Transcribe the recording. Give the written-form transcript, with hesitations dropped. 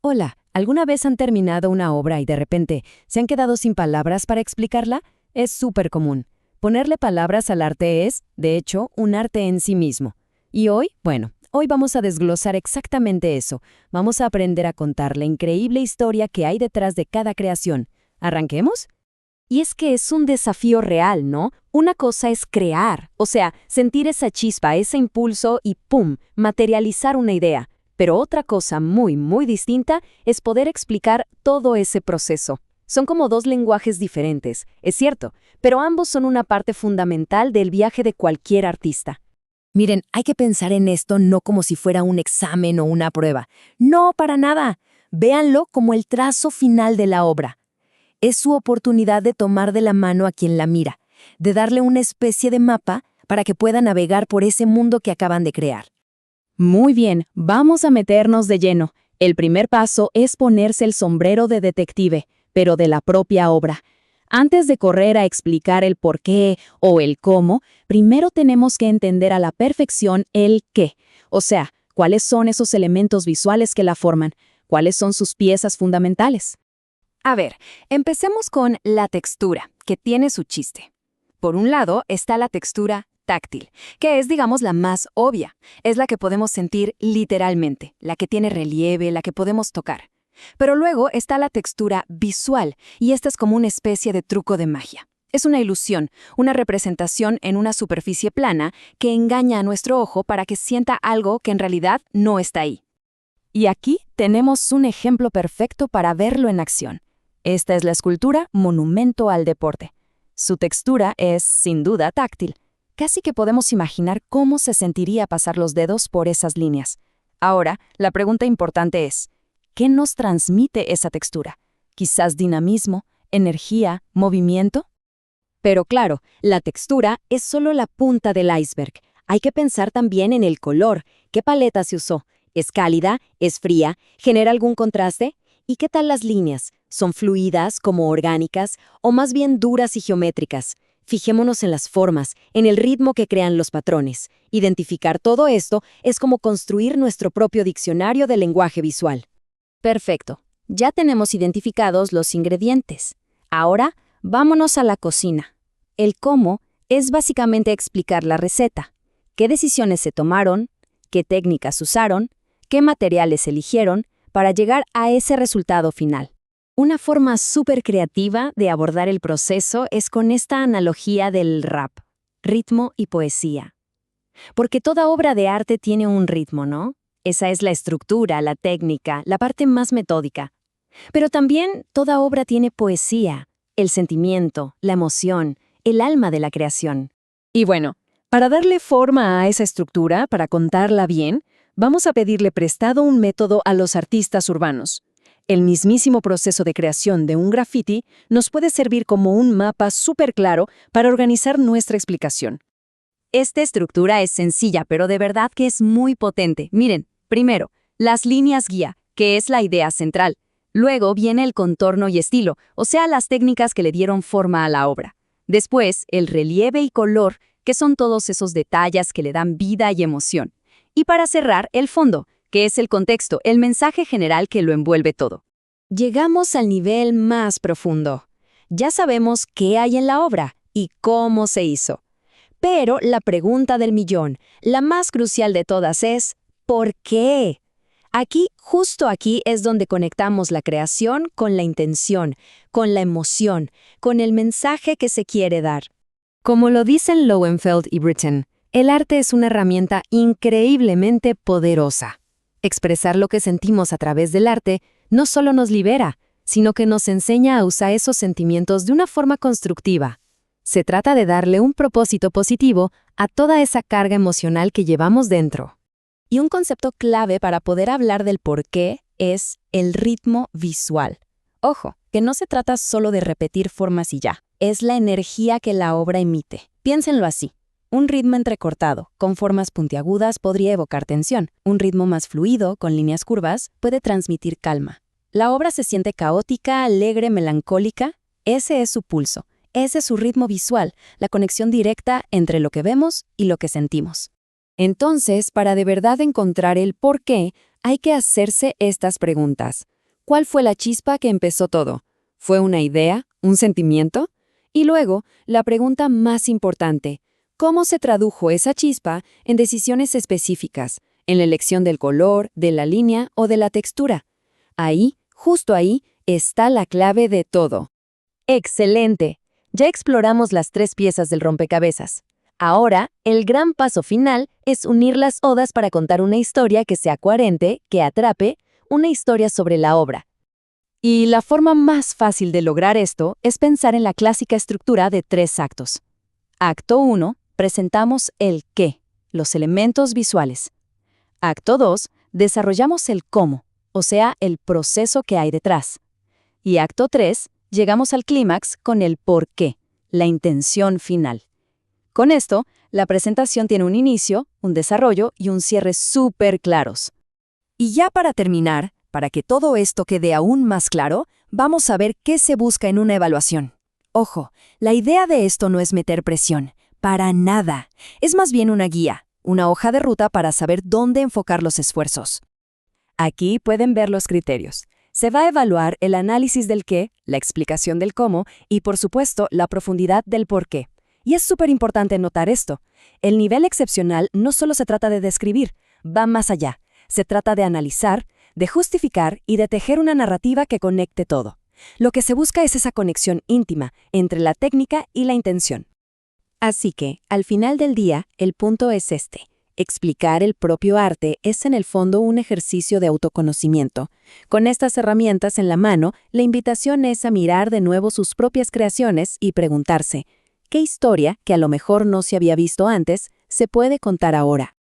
Hola, ¿alguna vez han terminado una obra y de repente se han quedado sin palabras para explicarla? Es súper común. Ponerle palabras al arte es, de hecho, un arte en sí mismo. Y hoy vamos a desglosar exactamente eso. Vamos a aprender a contar la increíble historia que hay detrás de cada creación. ¿Arranquemos? Y es que es un desafío real, ¿no? Una cosa es crear, o sea, sentir esa chispa, ese impulso y ¡pum!, materializar una idea. Pero otra cosa muy distinta es poder explicar todo ese proceso. Son como dos lenguajes diferentes, es cierto, pero ambos son una parte fundamental del viaje de cualquier artista. Miren, hay que pensar en esto no como si fuera un examen o una prueba. No, para nada. Véanlo como el trazo final de la obra. Es su oportunidad de tomar de la mano a quien la mira, de darle una especie de mapa para que pueda navegar por ese mundo que acaban de crear. Muy bien, vamos a meternos de lleno. El primer paso es ponerse el sombrero de detective, pero de la propia obra. Antes de correr a explicar el por qué o el cómo, primero tenemos que entender a la perfección el qué. O sea, cuáles son esos elementos visuales que la forman, cuáles son sus piezas fundamentales. A ver, empecemos con la textura, que tiene su chiste. Por un lado está la textura táctil, que es, digamos, la más obvia. Es la que podemos sentir literalmente, la que tiene relieve, la que podemos tocar. Pero luego está la textura visual, y esta es como una especie de truco de magia. Es una ilusión, una representación en una superficie plana que engaña a nuestro ojo para que sienta algo que en realidad no está ahí. Y aquí tenemos un ejemplo perfecto para verlo en acción. Esta es la escultura Monumento al Deporte. Su textura es, sin duda, táctil. Casi que podemos imaginar cómo se sentiría pasar los dedos por esas líneas. Ahora, la pregunta importante es, ¿qué nos transmite esa textura? ¿Quizás dinamismo, energía, movimiento? Pero claro, la textura es solo la punta del iceberg. Hay que pensar también en el color. ¿Qué paleta se usó? ¿Es cálida? ¿Es fría? ¿Genera algún contraste? ¿Y qué tal las líneas? ¿Son fluidas, como orgánicas, o más bien duras y geométricas? Fijémonos en las formas, en el ritmo que crean los patrones. Identificar todo esto es como construir nuestro propio diccionario del lenguaje visual. Perfecto. Ya tenemos identificados los ingredientes. Ahora, vámonos a la cocina. El cómo es básicamente explicar la receta. ¿Qué decisiones se tomaron? ¿Qué técnicas usaron? ¿Qué materiales eligieron para llegar a ese resultado final? Una forma súper creativa de abordar el proceso es con esta analogía del rap, ritmo y poesía. Porque toda obra de arte tiene un ritmo, ¿no? Esa es la estructura, la técnica, la parte más metódica. Pero también toda obra tiene poesía, el sentimiento, la emoción, el alma de la creación. Y bueno, para darle forma a esa estructura, para contarla bien, vamos a pedirle prestado un método a los artistas urbanos. El mismísimo proceso de creación de un graffiti nos puede servir como un mapa súper claro para organizar nuestra explicación. Esta estructura es sencilla, pero de verdad que es muy potente. Miren, primero, las líneas guía, que es la idea central. Luego viene el contorno y estilo, o sea, las técnicas que le dieron forma a la obra. Después, el relieve y color, que son todos esos detalles que le dan vida y emoción. Y para cerrar, el fondo, que es el contexto, el mensaje general que lo envuelve todo. Llegamos al nivel más profundo. Ya sabemos qué hay en la obra y cómo se hizo. Pero la pregunta del millón, la más crucial de todas es, ¿por qué? Aquí, justo aquí, es donde conectamos la creación con la intención, con la emoción, con el mensaje que se quiere dar. Como lo dicen Lowenfeld y Britten, el arte es una herramienta increíblemente poderosa. Expresar lo que sentimos a través del arte no solo nos libera, sino que nos enseña a usar esos sentimientos de una forma constructiva. Se trata de darle un propósito positivo a toda esa carga emocional que llevamos dentro. Y un concepto clave para poder hablar del por qué es el ritmo visual. Ojo, que no se trata solo de repetir formas y ya. Es la energía que la obra emite. Piénsenlo así. Un ritmo entrecortado, con formas puntiagudas, podría evocar tensión. Un ritmo más fluido, con líneas curvas, puede transmitir calma. La obra se siente caótica, alegre, melancólica. Ese es su pulso. Ese es su ritmo visual, la conexión directa entre lo que vemos y lo que sentimos. Entonces, para de verdad encontrar el por qué, Hay que hacerse estas preguntas. ¿Cuál fue la chispa que empezó todo? ¿Fue una idea? ¿Un sentimiento? Y luego, la pregunta más importante, ¿cómo se tradujo esa chispa en decisiones específicas, en la elección del color, de la línea o de la textura? Ahí, justo ahí, está la clave de todo. ¡Excelente! Ya exploramos las 3 piezas del rompecabezas. Ahora, el gran paso final es unir las odas para contar una historia que sea coherente, que atrape, una historia sobre la obra. Y la forma más fácil de lograr esto es pensar en la clásica estructura de 3 actos. Acto 1, presentamos el qué, los elementos visuales. Acto 2, desarrollamos el cómo, o sea, el proceso que hay detrás. Y acto 3, llegamos al clímax con el por qué, la intención final. Con esto, la presentación tiene un inicio, un desarrollo y un cierre súper claros. Y ya para terminar, para que todo esto quede aún más claro, vamos a ver qué se busca en una evaluación. Ojo, la idea de esto no es meter presión, para nada. Es más bien una guía, una hoja de ruta para saber dónde enfocar los esfuerzos. Aquí pueden ver los criterios. Se va a evaluar el análisis del qué, la explicación del cómo y, por supuesto, la profundidad del por qué. Y es súper importante notar esto. El nivel excepcional no solo se trata de describir, va más allá. Se trata de analizar, de justificar y de tejer una narrativa que conecte todo. Lo que se busca es esa conexión íntima entre la técnica y la intención. Así que, al final del día, el punto es este. Explicar el propio arte es en el fondo un ejercicio de autoconocimiento. Con estas herramientas en la mano, la invitación es a mirar de nuevo sus propias creaciones y preguntarse, ¿qué historia, que a lo mejor no se había visto antes, se puede contar ahora?